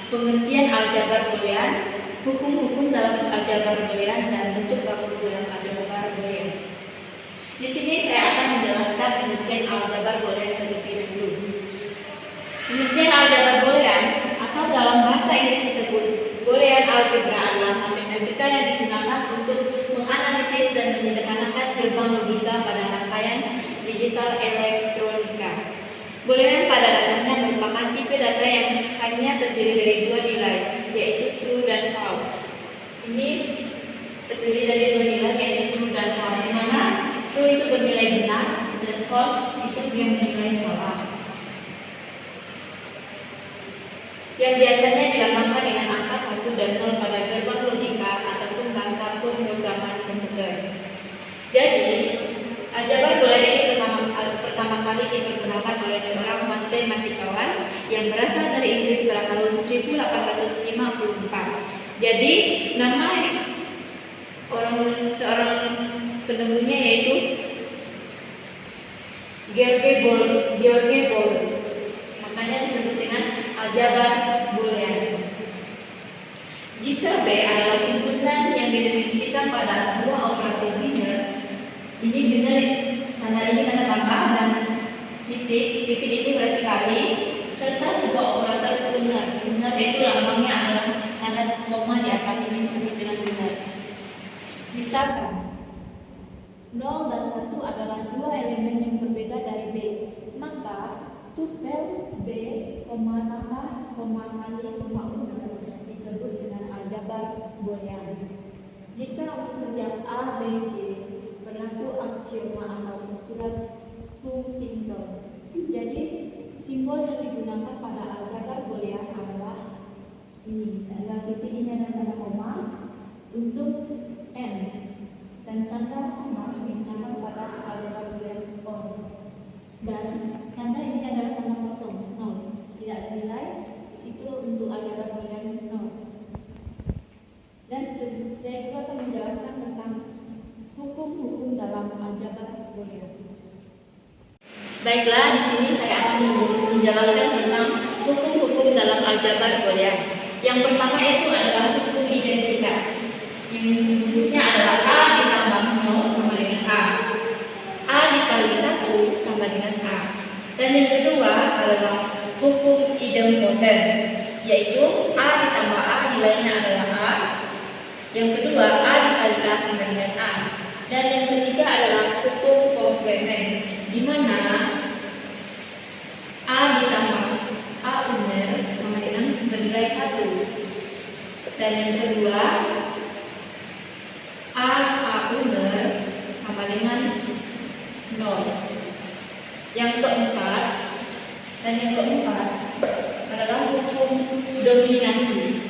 pengertian aljabar boolean, hukum-hukum dalam aljabar boolean, dan bentuk baku dalam aljabar boolean. Di sini saya akan menjelaskan pengertian aljabar boolean terlebih dahulu. Pengertian aljabar boolean atau dalam bahasa Inggris disebut boolean algebra adalah matematika yang digunakan untuk menganalisis dan menyederhanakan gerbang logika pada rangkaian digital elektronika. Boolean pada dasarnya merupakan tipe data yang hanya terdiri dari dua nilai, yaitu true dan false. Ini terdiri dari dua nilai, yaitu true dan false, di mana true itu bernilai benar dan false itu yang bernilai salah. Yang biasanya dilambangkan dengan angka 1 dan 0 pada gerbang logika ataupun bahasa pemrograman komputer. Jadi, aljabar boolean ini pertama kali diperkenalkan oleh seorang matematikawan yang berasal dari Inggris pada tahun 1854. Jadi, nama seorang penemunya yaitu George Boole. Makanya disebut dengan aljabar boolean. Jika B adalah himpunan yang didefinisikan pada dua operator biner, ini biner tanda ini tanda tambah dan titik ini berarti kali, serta sebuah operator benar. Benar itu lambangnya adalah tanda koma di atas, ini disebut dengan benar. Misalkan 0 dan 1 adalah dua elemen yang berbeda dari B, maka tupel B, tambah, kali, benar disebut dengan aljabar boolean. Jika untuk setiap A, B, C berlaku aksioma atau surat Huntington. Jadi simbol yang digunakan pada aljabar boolean adalah ini, adalah titik ini adalah tanda koma untuk N dan tanda koma digunakan pada aljabar boolean on. Dan tanda ini adalah tanda kosong, 0, tidak ada nilai, itu untuk aljabar boolean 0. Dan saya juga akan menjelaskan tentang hukum-hukum dalam aljabar boolean. Baiklah, di sini saya akan menjelaskan tentang hukum-hukum dalam aljabar boolean. Yang pertama itu adalah hukum identitas. Yang rumusnya adalah A ditambah 0 sama dengan A dikali 1 sama dengan A. Dan yang kedua adalah hukum idempoten, yaitu A ditambah A nilainya adalah A. Yang kedua A dikali A sama dengan A. Dan yang ketiga adalah hukum komplement, di mana A ditambah A uner sama dengan bernilai 1. Dan yang kedua A uner sama dengan 0. Yang keempat adalah hukum dominasi.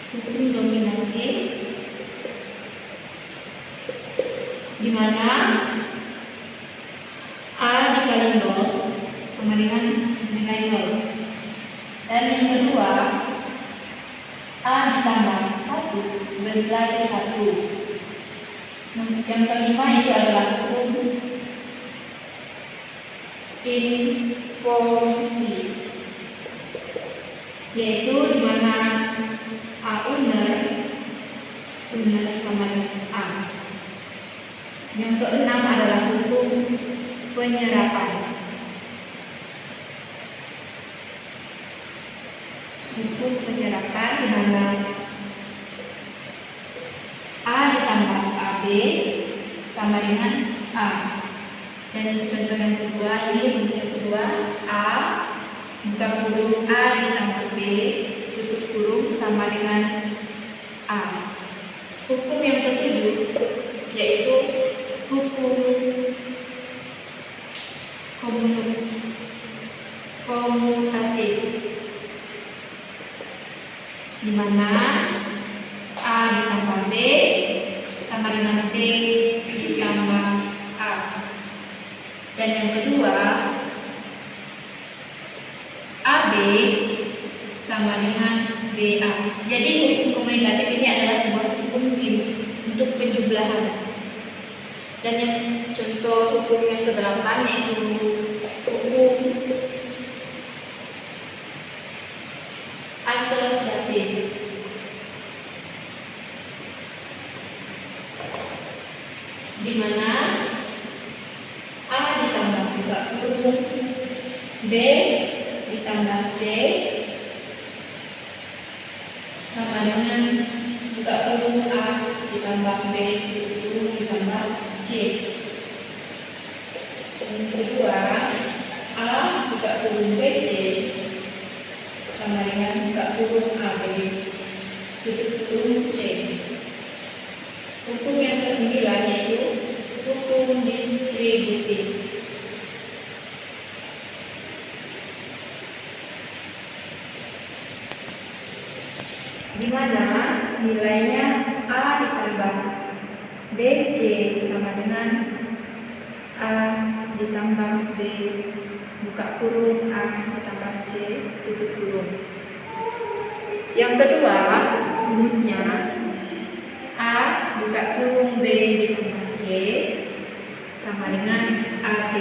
Hukum dominasi di mana A dikali 0 sama dengan nilai 0. Dan yang kedua A ditambah 1 bernilai 1. Yang kelima itu adalah hukum involusi, yaitu di mana A uner sama dengan A. Yang keenam adalah hukum penyerapan. Hukum penyerapan di mana A ditambah AB sama dengan A. Dan contoh yang kedua, ini rumus yang kedua, A buka kurung A ditambah B tutup kurung sama dengan A. Hukum yang ketujuh yaitu hukum komutatif, di mana A ditambah B sama dengan B ditambah A. Dan yang kedua AB sama dengan BA. Jadi hukum komutatif ini adalah sebuah hukum untuk penjumlahan. Dan yang contoh hukum yang ke-8 yaitu hukum di mana A ditambah buka kurung B ditambah C sama dengan buka kurung A ditambah B tutup kurung ditambah C. Yang kedua, A buka kurung BC sama dengan buka kurung AB tutup kurung C. Hukum yang ke-9 yaitu hukum distributif. Di mana nilainya A ditambah BC sama dengan A ditambah B buka kurung A ditambah C tutup kurung. Yang kedua, rumusnya A buka kurung B ditambah C sama dengan AB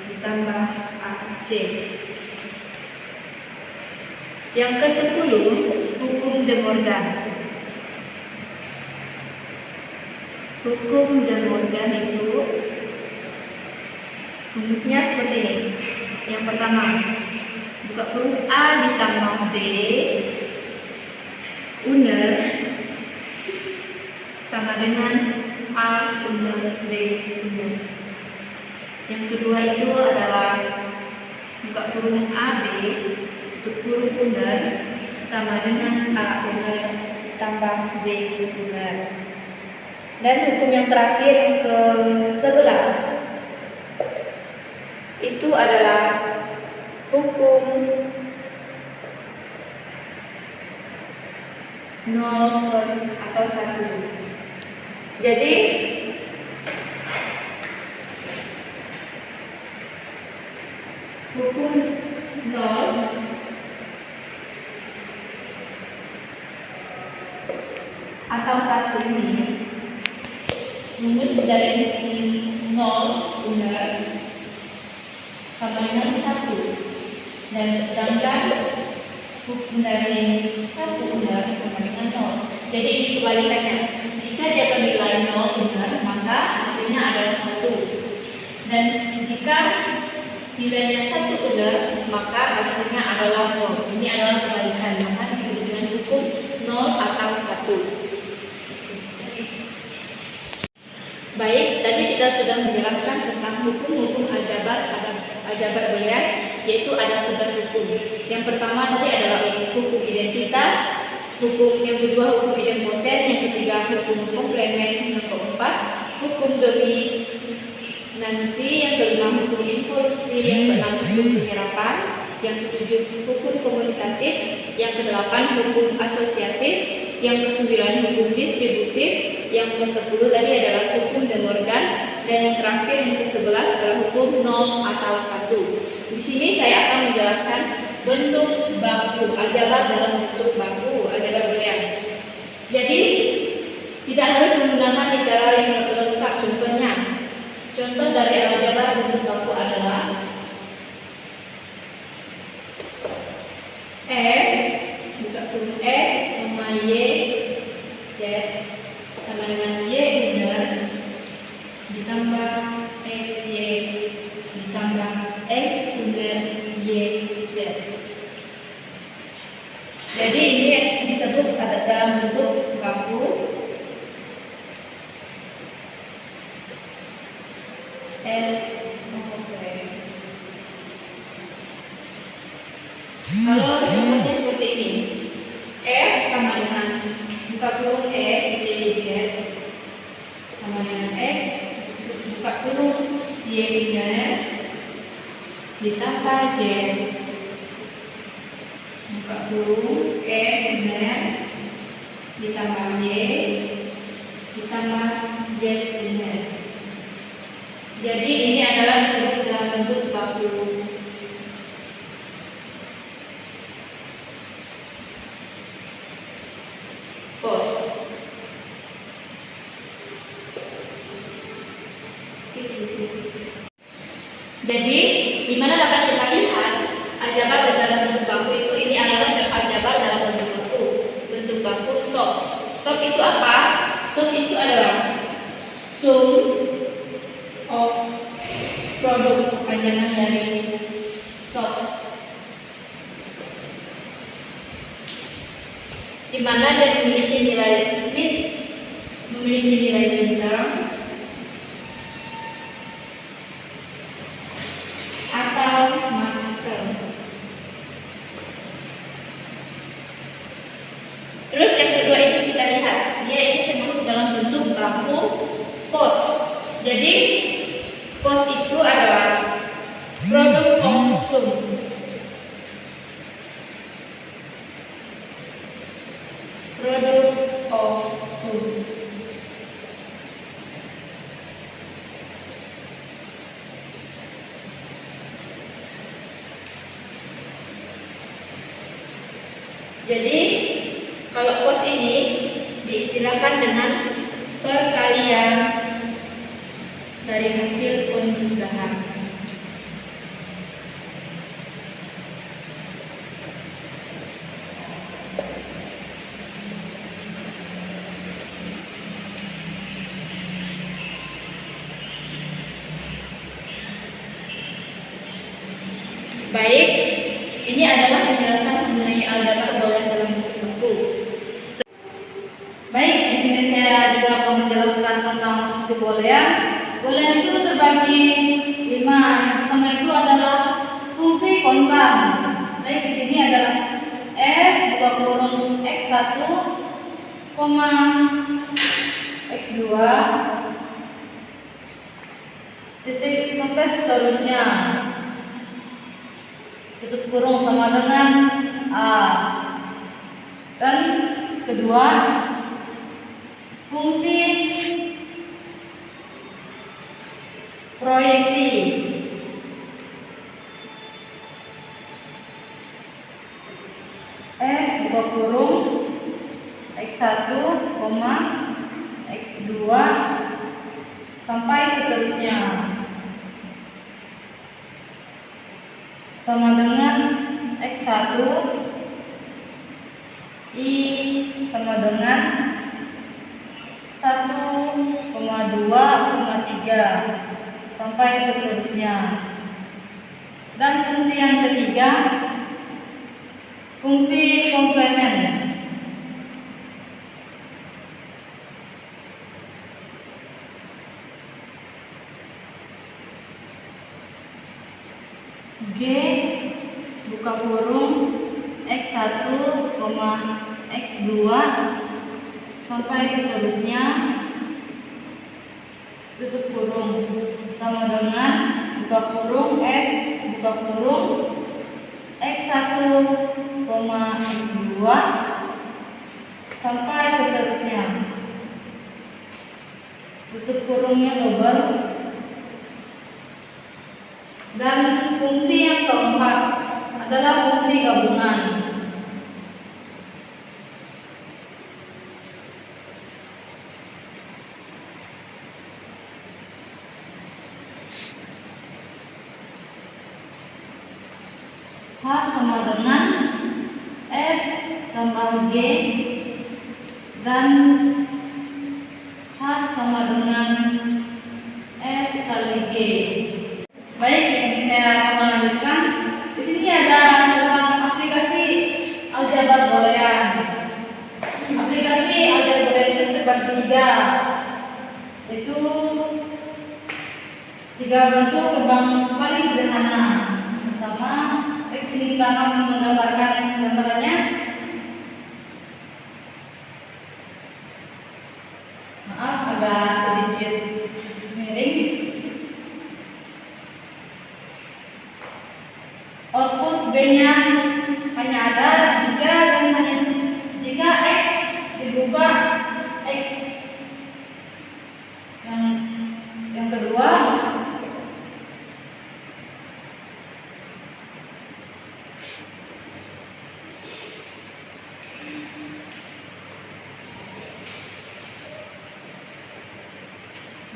ditambah AC. Yang ke-10, hukum De Morgan. Hukum De Morgan itu rumusnya seperti ini. Yang pertama, buka kurung A ditambah B uner sama dengan A uner B uner. Yang kedua itu adalah buka kurung AB tutup kurung uner sama dengan A uner tambah B uner. Dan hukum yang terakhir yang ke-11 itu adalah hukum 0 atau 1. Jadi hukum 0 atau 1 ini rumus dari 0 uner sama dengan 1, dan sedangkan hukum dari 1 uner sama dengan 0. Jadi ini kebalikannya. Jika dia bernilai 0 uner, maka hasilnya adalah 1. Dan jika nilainya 1 uner, maka hasilnya adalah 0. Ini adalah kebalikan, maka disebut dengan hukum 0 atau 1. Baik, tadi kita sudah menjelaskan tentang hukum-hukum aljabar boolean, yaitu ada 11 hukum. Yang pertama tadi adalah hukum identitas, hukum yang kedua hukum idempoten, yang ketiga hukum komplement, yang keempat hukum dominansi, yang kelima hukum involusi, yang keenam hukum penyerapan, yang ketujuh hukum komutatif, yang kedelapan hukum asosiatif, yang ke-9 hukum distributif, yang ke-10 tadi adalah hukum De Morgan, dan yang terakhir yang ke-11 adalah hukum 0 atau 1. Di sini saya akan menjelaskan bentuk baku aljabar dalam bentuk baku aljabar boolean. Jadi tidak harus menggunakan literal yang lengkap. Contohnya, contoh dari aljabar bentuk baku adalah F buka kurung F sama Y Z sama dengan Y uner ditambah XY ditambah X uner Y Z. Jadi ini disebut dalam bentuk baku S. Kalau contohnya seperti ini, F sama dengan buka kurung E Y Z sama dengan F buka kurung Y uner ditambah Z buka kurung E uner ditambah Y ditambah Z uner. Jadi ini adalah disebut dalam bentuk baku. Pos. Jadi, di mana dapat kita lihat aljabar dalam bentuk baku itu, ini adalah aljabar dalam bentuk baku. Bentuk baku SOP. SOP itu apa? SOP itu adalah sum kepanjangan dari SOP, di mana dia memiliki nilai midterm atau master. Terus yang kedua itu kita lihat, dia ini termasuk dalam bentuk baku pos. Jadi pos itu adalah produk konsum. Produk konsum. Jadi kalau pos ini diistilahkan dengan perkalian dari hasil penjumlahan. Baik, ini adalah penjelasan mengenai aljabar boolean dalam bentuk buku. Baik, di sini saya juga akan menjelaskan tentang fungsi boolean. Boolean itu terbagi 5. Yang pertama itu adalah fungsi konstan. Baik, di sini adalah f buka kurung x1, x2 titik sampai seterusnya. Tutup kurung sama dengan a. Dan kedua, fungsi proyeksi. F buka kurung x1, x2 sampai seterusnya sama dengan x1 I sama dengan 1,2,3 sampai seterusnya. Dan fungsi yang ketiga, fungsi komplement. G buka kurung x1, x2 sampai seterusnya tutup kurung sama dengan buka kurung f buka kurung x1, x2 sampai seterusnya tutup kurungnya double. Dan fungsi yang keempat adalah fungsi gabungan. H sama dengan F tambah G dan H sama dengan F kali G. Baik, di sini saya akan melanjutkan. Di sini ada tentang aplikasi aljabar boolean. Aplikasi aljabar boolean itu terbagi 3, yaitu 3 bentuk yang paling sederhana. Pertama, di sini kita akan menggambarkan gambarannya. Maaf, agak sedikit miring. Output B-nya hanya ada jika dan hanya jika X dibuka X. Yang kedua,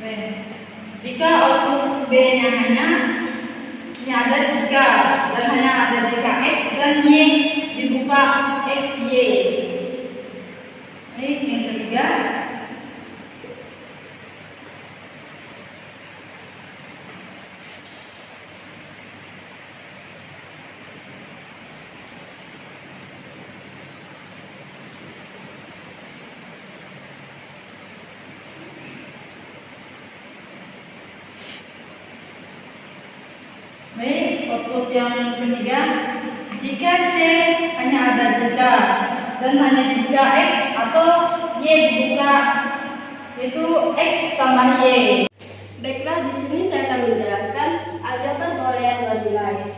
B. Jika output B-nya hanya ada jika dan hanya ada jika X dan Y dibuka XY. Baik, yang ketiga, Baik, output yang ketiga, jika C hanya ada jika dan hanya jika X atau Y dibuka, itu X tambah Y. Baiklah, di sini saya akan menjelaskan aljabar boolean dua nilai.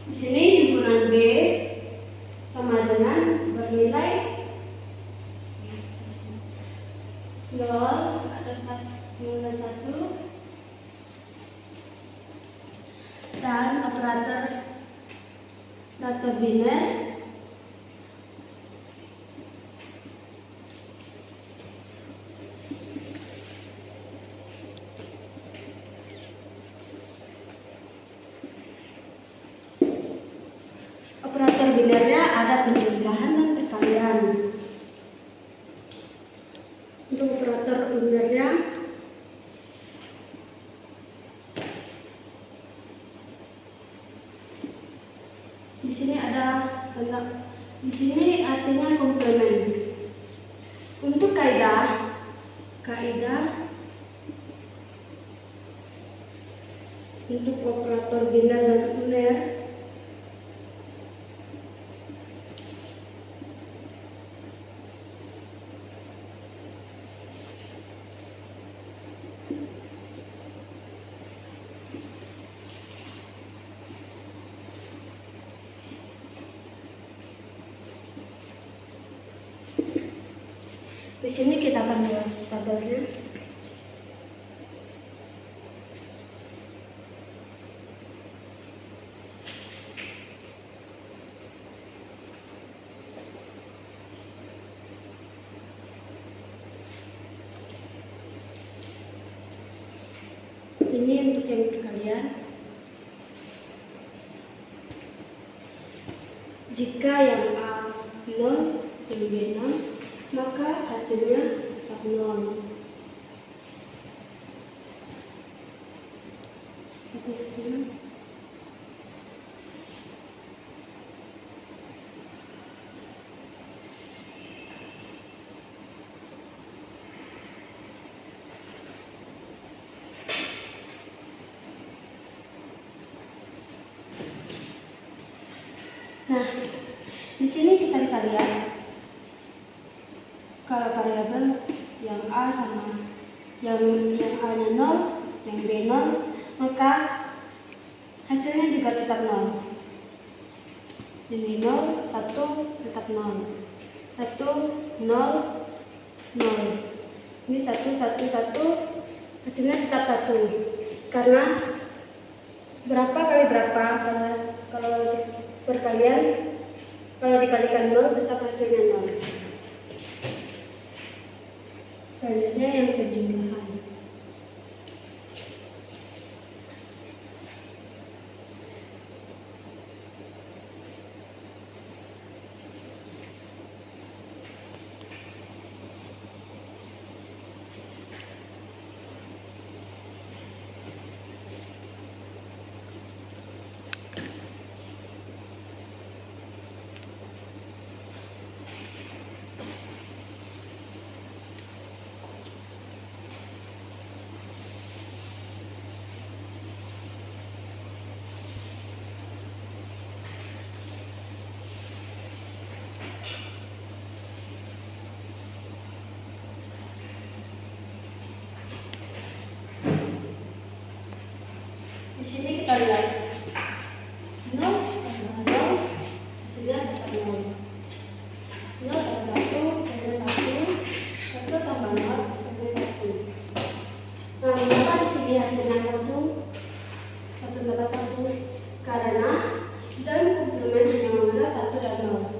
Di sini himpunan B sama dengan bernilai 0 atau 1 dan operator biner binernya ada penjumlahan dan perkalian. Untuk operator binernya di sini ada di sini artinya komplement. Untuk kaidah untuk operator biner dan uner di sini kita akan lihat tabelnya. Ini untuk yang perkalian. Jika yang A 0, yang B 0, maka hasilnya tetap 0. Nah, di sini kita bisa lihat kalau variabel yang A sama yang A-nya 0, yang B 0, maka hasilnya juga tetap 0. Ini 0, 1, tetap 0. 1, 0, 0. Ini 1, 1, 1, hasilnya tetap 1. Karena berapa kali berapa, kalau perkalian, kalau dikalikan 0 tetap hasilnya 0. Selanjutnya yang penjumlahan. Di sini kita lihat 0 tambah 0, hasilnya tetap 0. 0 tambah 1, hasilnya 1. 1 tambah 0, hasilnya 1. Nah, mengapa di sini hasilnya 1? 1 tambah 1. Karena dalam komplement hanya mengenal 1 dan 0.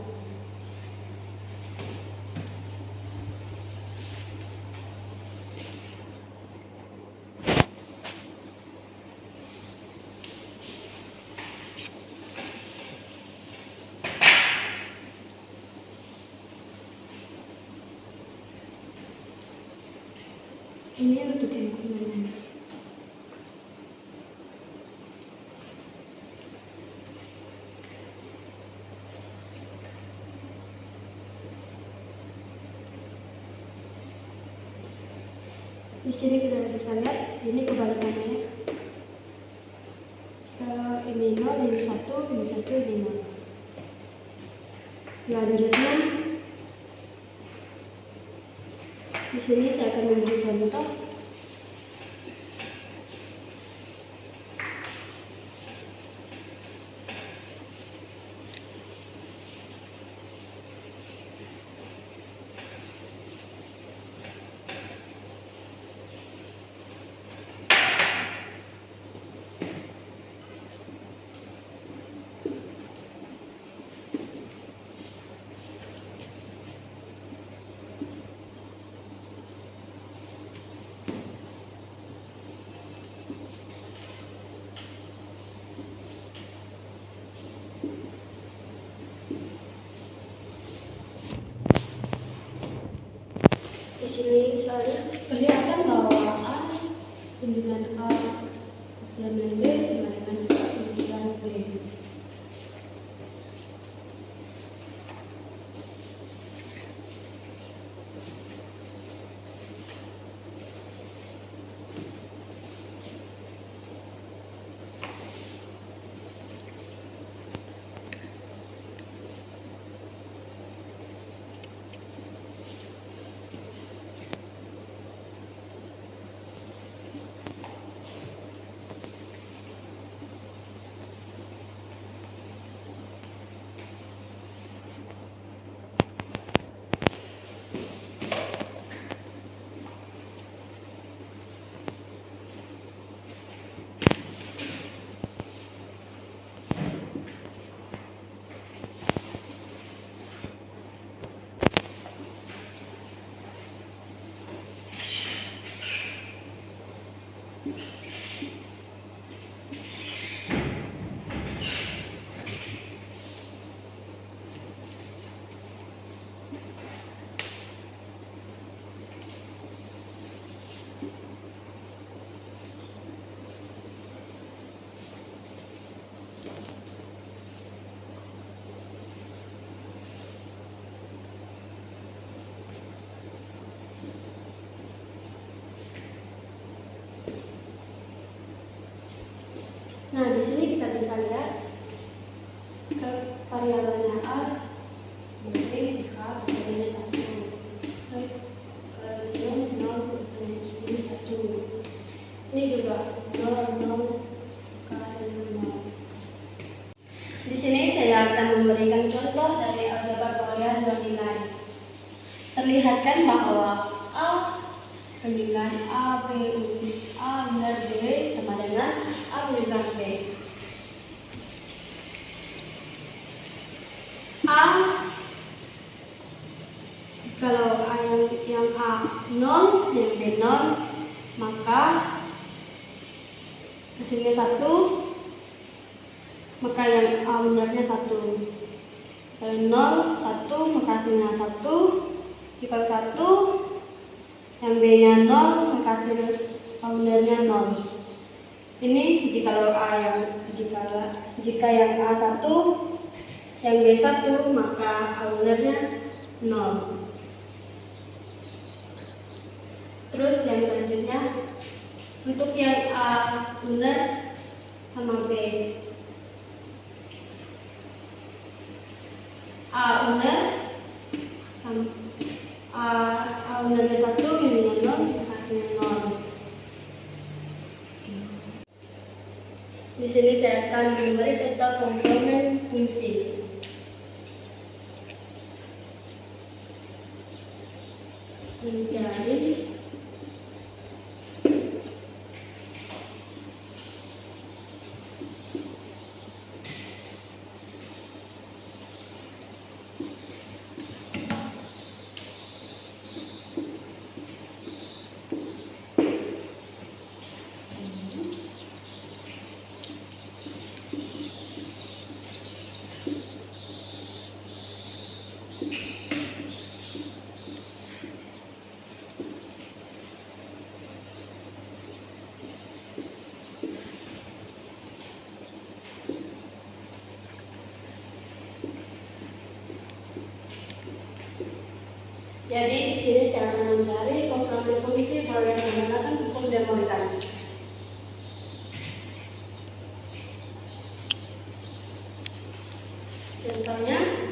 Ini untuk yang komplement. Di sini kita bisa lihat ini kebalikannya. ini 0, ini 1, ini 1, ini 0. Selanjutnya di sini saya akan memberi contoh. Di sini soalnya kelihatan bahwa A bimbingan A bimbingan B sama dengan bimbingan B. Nah, di sini kita bisa lihat ke variabelnya A, B, K, variabelnya 1. Kalau ini 0, ini 1. Ini juga 0, 0, K, dan 0. Di sini saya akan memberikan contoh dari aljabar Boolean dua nilai. Terlihatkan bahwa A bimbingan A, B, A benar B sama dengan A bimbingan B. A, kalau A yang A 0, yang B 0, maka hasilnya 1, maka yang A benarnya 1. Kalau 0, 1, maka hasilnya 1. Jika 1, yang B-nya 0, maka hasil A benarnya 0. Ini jika yang A 1, yang B 1, maka A benarnya 0. Terus yang selanjutnya, untuk yang A benar sama B, A benar A benarnya 1, bimbingannya 0, hasilnya 0. Di sini saya akan memberi contoh komplement fungsi. Mencari Jadi di sini saya akan mencari komplement fungsi Boolean menggunakan hukum De Morgan. Contohnya,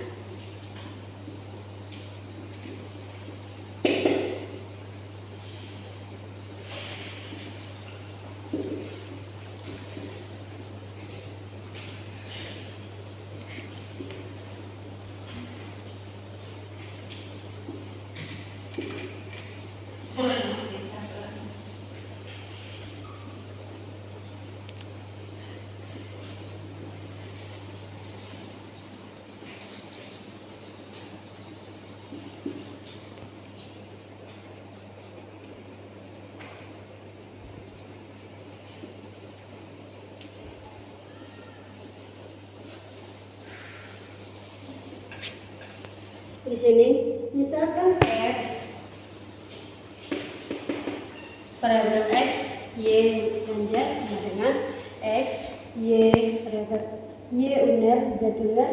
di sini misalkan X, variabel X, Y, dan Z sama dengan X, Y, variabel Y uner, Z uner,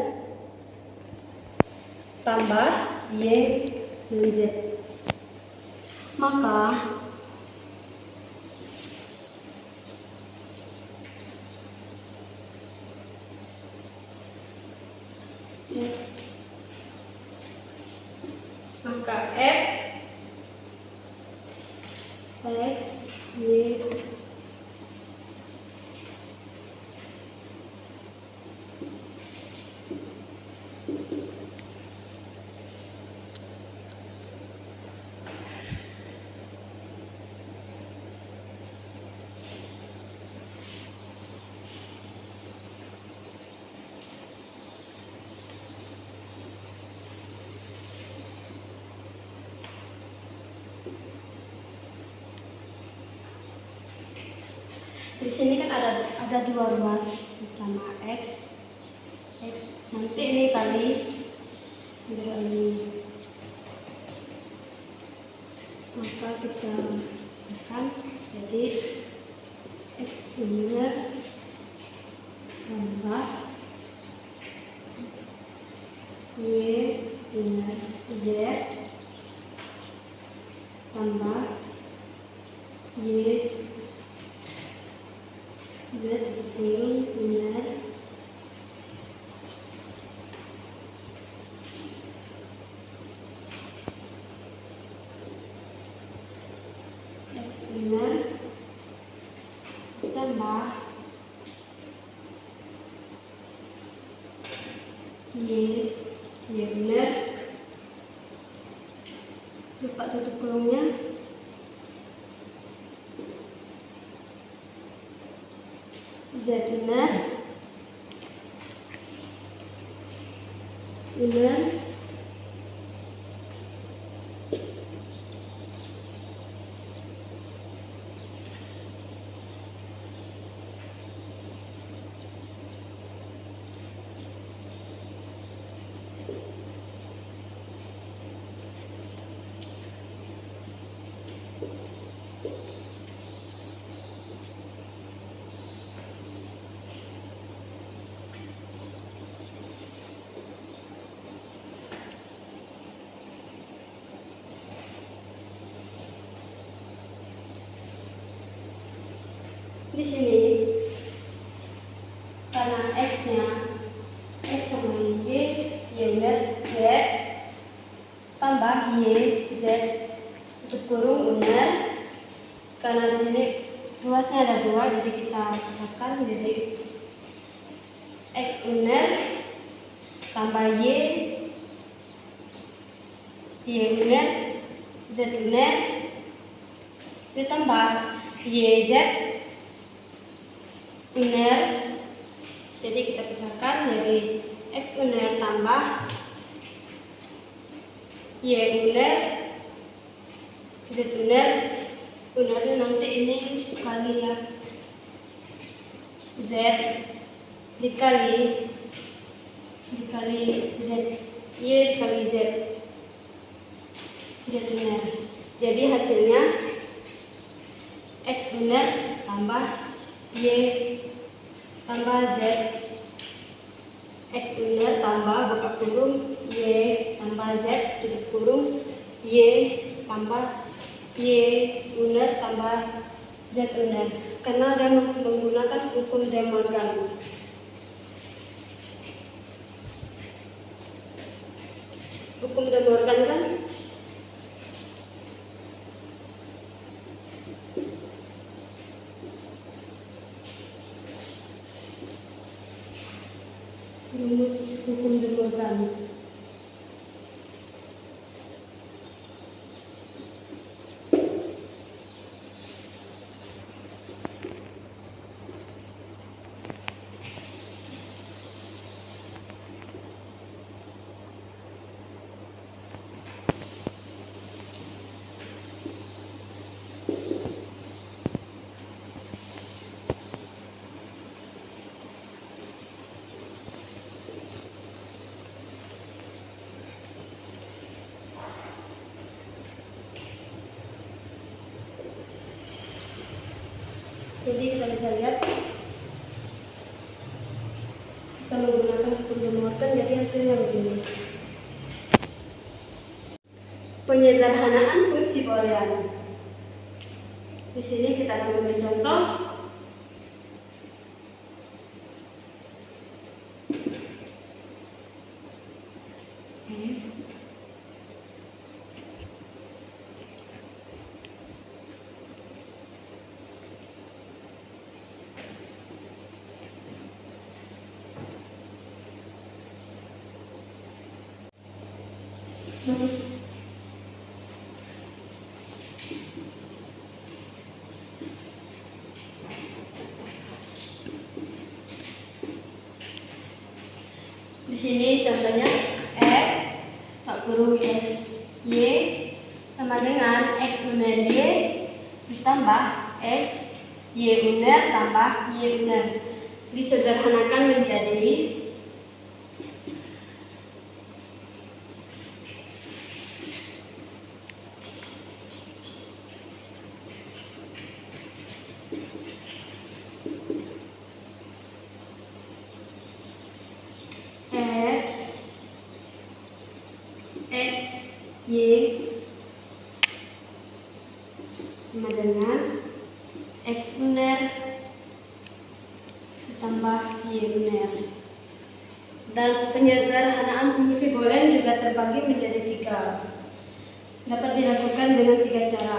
tambah Y dan Z. Maka F X Y di sini kan ada dua ruas, pertama X nanti ini kali dua ini, maka kita pisahkan jadi X uner tambah Y uner Z tambah Y Z dikurung uner X uner tambah Y uner, lupa tutup kurungnya, Z uner di sini karena X-nya X sama Y uner Z tambah Y Z tutup kurung uner, karena di sini ruasnya ada dua jadi kita pisahkan jadi X uner tambah Y uner Z uner ditambah YZ uner, jadi kita pisahkan jadi X uner tambah Y uner Z uner, unernya nanti ini kali ya Z dikali Z Y dikali Z uner, jadi hasilnya X uner tambah Y tambah Z X uner tambah buka kurung Y tambah Z tutup kurung Y tambah Y uner tambah Z uner, karena dia menggunakan hukum De Morgan. Hukum De Morgan kan? Rumus hukum De Morgan. Jadi kita bisa lihat kita menggunakan hukum De Morgan, jadi hasilnya begini. Penyederhanaan fungsi boolean. Di sini kita akan memberi contoh. Di sini contohnya F tak kurung X Y sama dengan X uner Y ditambah X Y uner tambah Y uner. Disederhanakan menjadi X Y sama dengan X uner ditambah Y uner. Dan penyederhanaan fungsi boolean juga terbagi menjadi 3. Dapat dilakukan dengan 3 cara.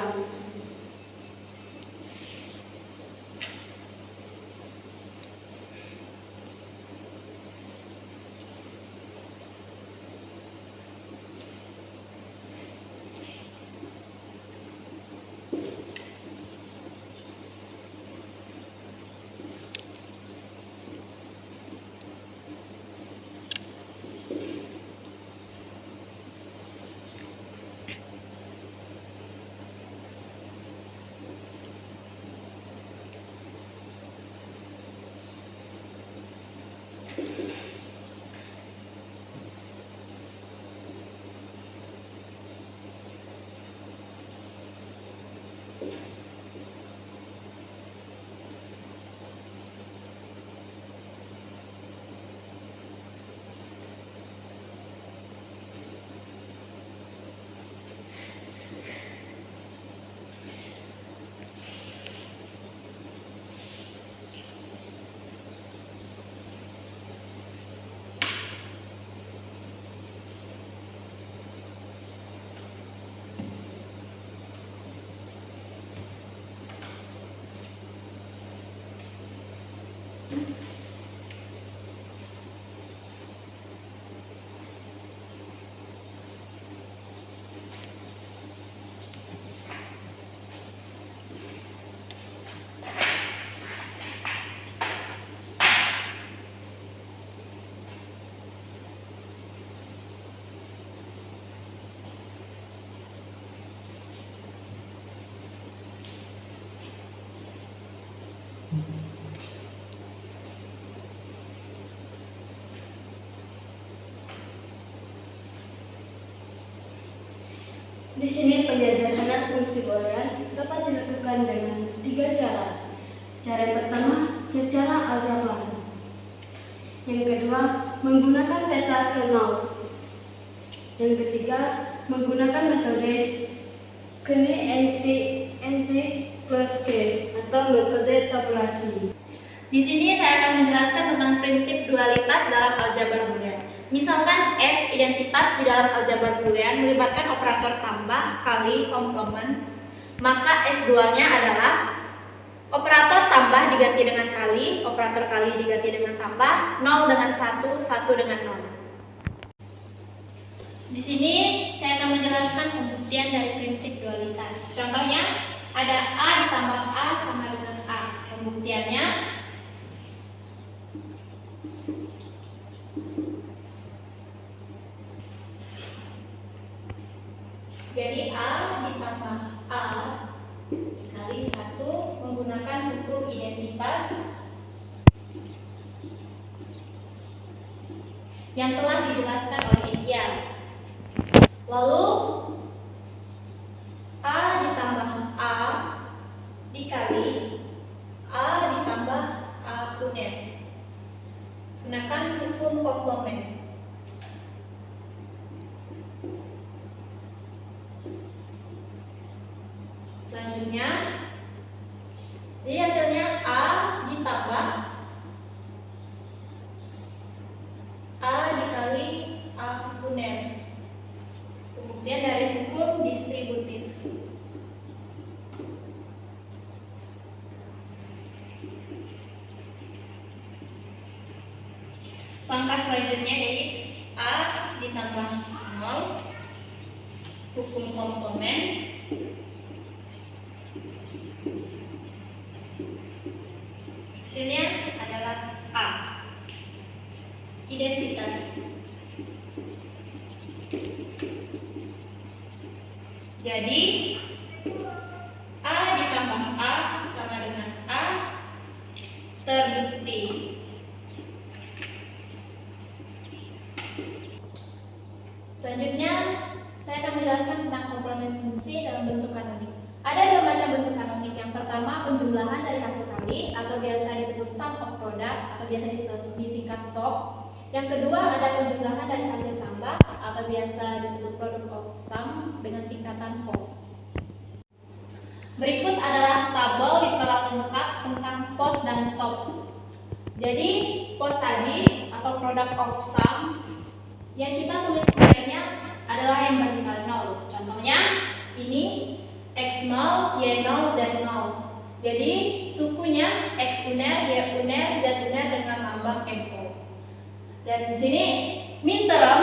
Di sini penyederhanaan fungsi boolean dapat dilakukan dengan 3 cara. Cara yang pertama secara aljabar. Yang kedua menggunakan peta kernel. Yang ketiga menggunakan metode NC plus K atau metode tabulasi. Di sini saya akan menjelaskan tentang prinsip dualitas dalam aljabar boolean. Misalkan S identitas di dalam aljabar boolean melibatkan operator tambah kali komplement, maka S2-nya adalah operator tambah diganti dengan kali, operator kali diganti dengan tambah, 0 dengan 1, 1 dengan 0. Di sini saya akan menjelaskan pembuktian dari prinsip dualitas. Contohnya, ada A ditambah A sama dengan A. Pembuktiannya, jadi A ditambah A dikali 1 menggunakan hukum identitas yang telah dijelaskan oleh Isyan. Lalu A ditambah A dikali A ditambah A uner. Gunakan hukum komplement. Selanjutnya, jadi hasilnya A ditambah A dikali A uner. Pembuktian dari hukum distributif. Langkah selanjutnya jadi A ditambah 0, hukum komplement. Hasilnya adalah A, identitas. Jadi A ditambah A sama dengan A terbukti. Selanjutnya saya akan menjelaskan tentang komplement fungsi dalam bentuk kanonik. Ada dua macam bentuk kanonik. Yang pertama, penjumlahan dari hasil kali atau biasa disebut sum of product atau biasa disingkat SOP. Yang kedua, ada penjumlahan dari hasil tambah atau biasa disebut product of sum dengan singkatan POS. Berikut adalah tabel literal lengkap tentang POS dan SOP. Jadi, POS tadi atau product of sum yang kita tulis nilainya adalah yang bernilai 0. Contohnya, ini X0, Y0, Z0. Jadi sukunya X uner, Y uner, Z uner dengan lambang MO. Dan di sini min term,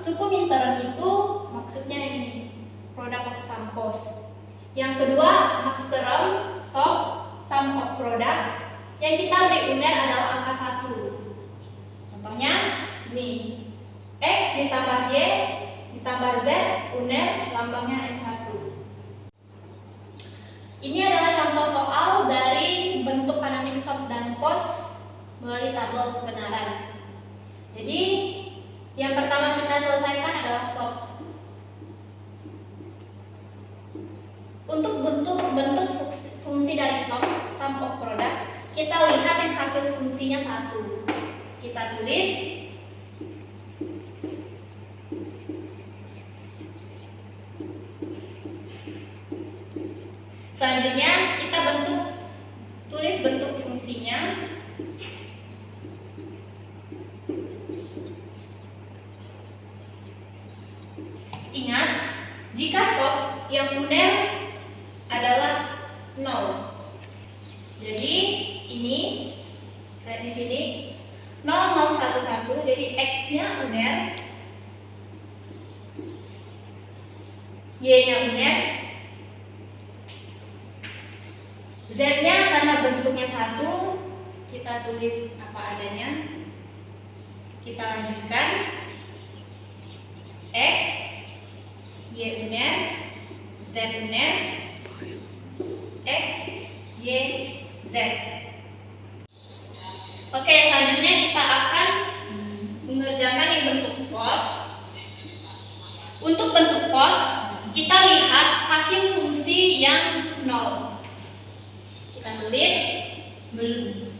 suku min term itu maksudnya ini product of sum POS. Yang kedua max term, SOP, sum of product. Yang kita beri uner adalah angka 1. Contohnya ini X ditambah Y ditambah Z uner lambangnya X1. Ini adalah contoh soal dari bentuk kanonik SOP dan POS melalui tabel kebenaran. Jadi yang pertama kita selesaikan adalah SOP. Untuk bentuk fungsi dari SOP, sum of product, kita lihat yang hasil fungsinya 1. Kita tulis selanjutnya kita tulis bentuk fungsinya. Ingat, jika SOP yang uner adalah 0. Jadi ini di sini 0, 0, 1, 1. Jadi X-nya uner, Y-nya uner, Z-nya karena bentuknya 1, kita tulis apa adanya. Kita lanjutkan X, Y uner, Z uner, X, Y, Z. Oke, selanjutnya kita akan mengerjakan yang bentuk POS. Untuk bentuk POS, kita lihat hasil fungsi yang 0. Kita tulis belum.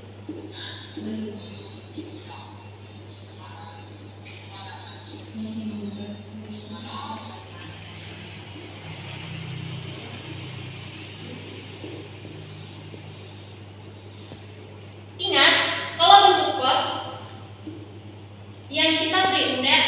Ingat, kalau bentuk POS yang kita beri uner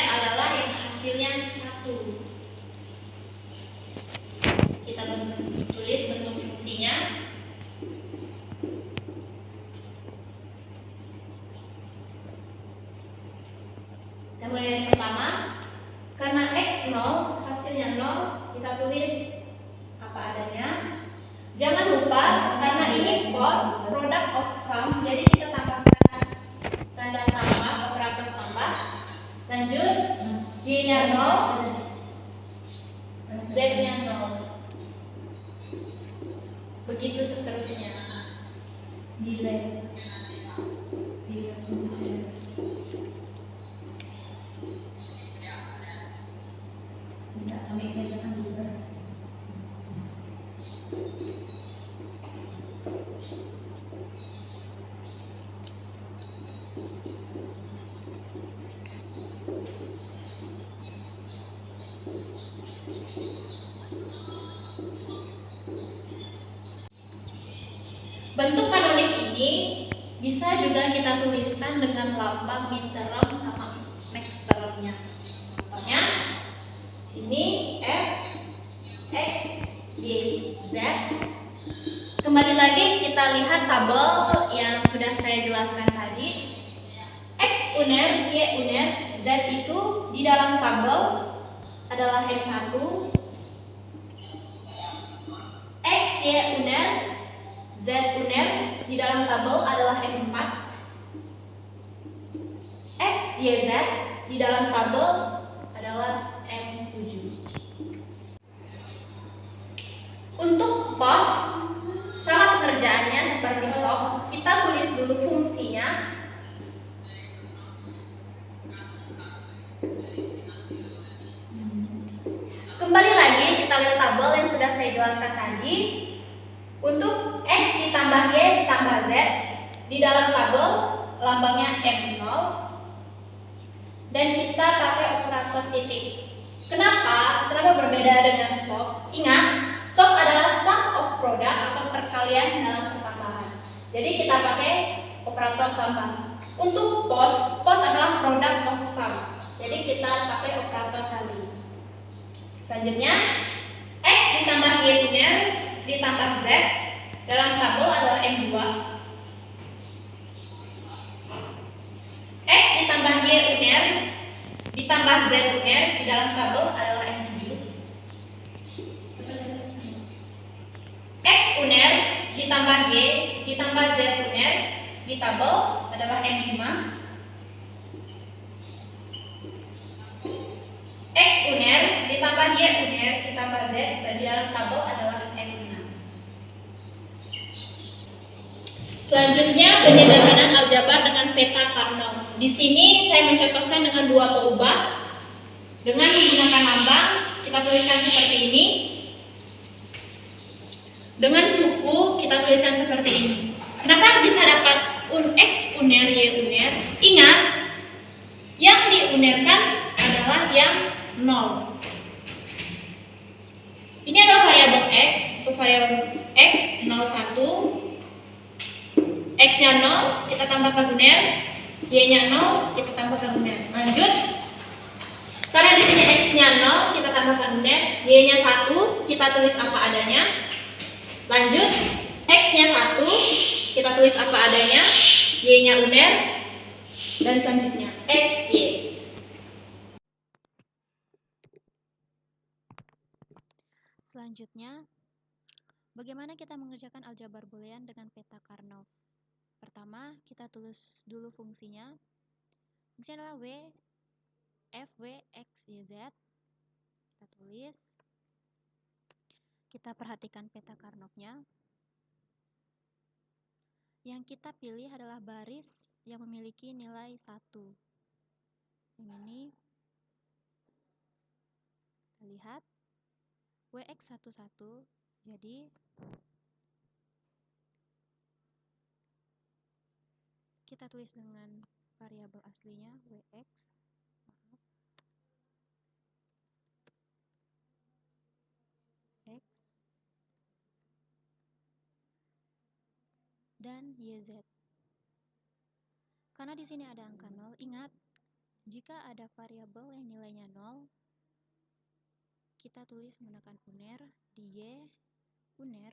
begitu seterusnya. Delete. Tidak, kami kerjakan tugas. Bentuk kanonik ini bisa juga kita tuliskan dengan lambang minterem sama maxteremnya. Contohnya, sini F, X, Y, Z. Kembali lagi kita lihat tabel yang sudah saya jelaskan tadi. X uner, Y uner, Z itu di dalam tabel adalah M1. X, Y uner, Z uner di dalam tabel adalah M4. X, Y, Z di dalam tabel adalah M7. Untuk pos sama pengerjaannya seperti sok, kita tulis dulu fungsinya. Kembali lagi kita lihat tabel yang sudah saya jelaskan tadi. Untuk X ditambah Y ditambah Z di dalam tabel lambangnya M0 dan kita pakai operator titik. Kenapa berbeda dengan SOP? Ingat, SOP adalah sum of product atau perkalian dalam pertambahan. Jadi kita pakai operator tambah. Untuk pos adalah product of sum. Jadi kita pakai operator kali. Selanjutnya, X ditambah Y uner ditambah Z dalam tabel adalah M2. X ditambah Y uner ditambah Z uner di dalam tabel adalah M7. X uner ditambah Y ditambah Z uner di tabel adalah M5. X uner ditambah Y uner ditambah Z dan di dalam tabel adalah M6. Selanjutnya penyederhanaan aljabar dengan peta Karnaugh. Di sini saya mencontohkan dengan dua peubah. Dengan menggunakan lambang kita tuliskan seperti ini. Dengan suku kita tuliskan seperti ini. Kenapa bisa dapat X uner Y uner? Ingat, yang diunerkan adalah yang 0. Ini adalah variabel X. Untuk variabel X 01, X-nya 0, kita tambahkan uner, Y-nya 0, kita tambahkan uner. Lanjut. Karena di sini X-nya 0, kita tambahkan uner, Y-nya 1, kita tulis apa adanya. Lanjut. X-nya 1, kita tulis apa adanya, Y-nya uner, dan selanjutnya X, Y. Selanjutnya, bagaimana kita mengerjakan aljabar boolean dengan peta Karnaugh? Pertama, kita tulis dulu fungsinya. Fungsinya adalah F, W, X, Y, Z. Kita tulis. Kita perhatikan peta Karnaugh-nya. Yang kita pilih adalah baris yang memiliki nilai 1. Yang ini. Kita lihat. WX11, jadi kita tulis dengan variabel aslinya WX, X, dan YZ. Karena di sini ada angka 0, ingat, jika ada variabel yang nilainya 0, kita tulis menggunakan uner, di Y, uner,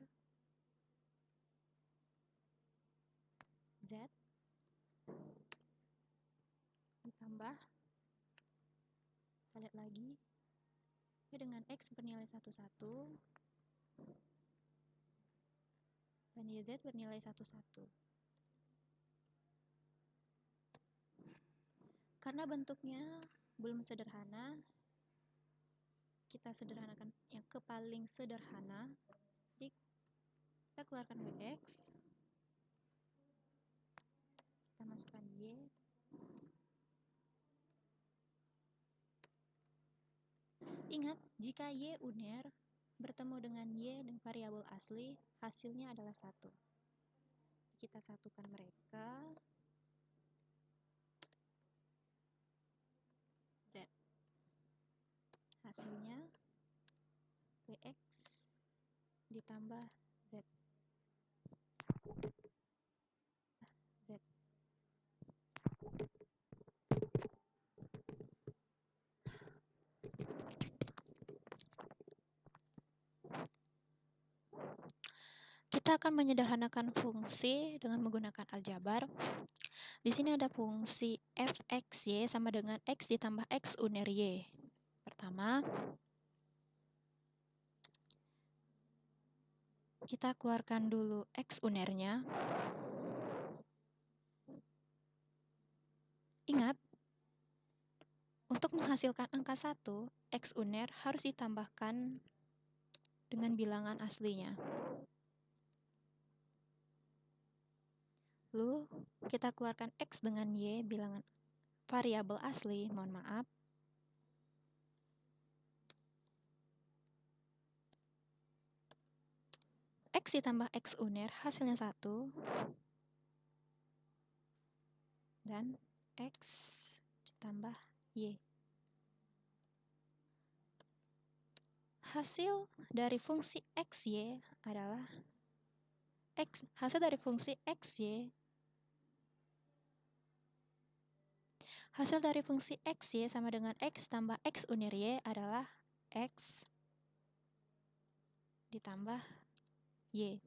Z, ditambah, kita lihat lagi, dengan X bernilai 11, dan YZ bernilai 11. Karena bentuknya belum sederhana, kita sederhanakan yang ke paling sederhana. Jadi kita Kita keluarkan Wx. Kita masukkan Y. Ingat, jika Y uner bertemu dengan Y dan variabel asli, hasilnya adalah 1. Kita satukan mereka. Z. Hasilnya Wx ditambah Z. Z. Kita akan menyederhanakan fungsi dengan menggunakan aljabar. Di sini ada fungsi fxy sama dengan x ditambah x uner y. Pertama, kita keluarkan dulu x unernya. Ingat, untuk menghasilkan angka 1, x uner harus ditambahkan dengan bilangan aslinya. Lalu, kita keluarkan x dengan y, bilangan variabel asli, mohon maaf. X ditambah x uner hasilnya 1. Dan x ditambah y. Hasil dari fungsi xy adalah hasil dari fungsi xy sama dengan x tambah x uner y adalah x ditambah y.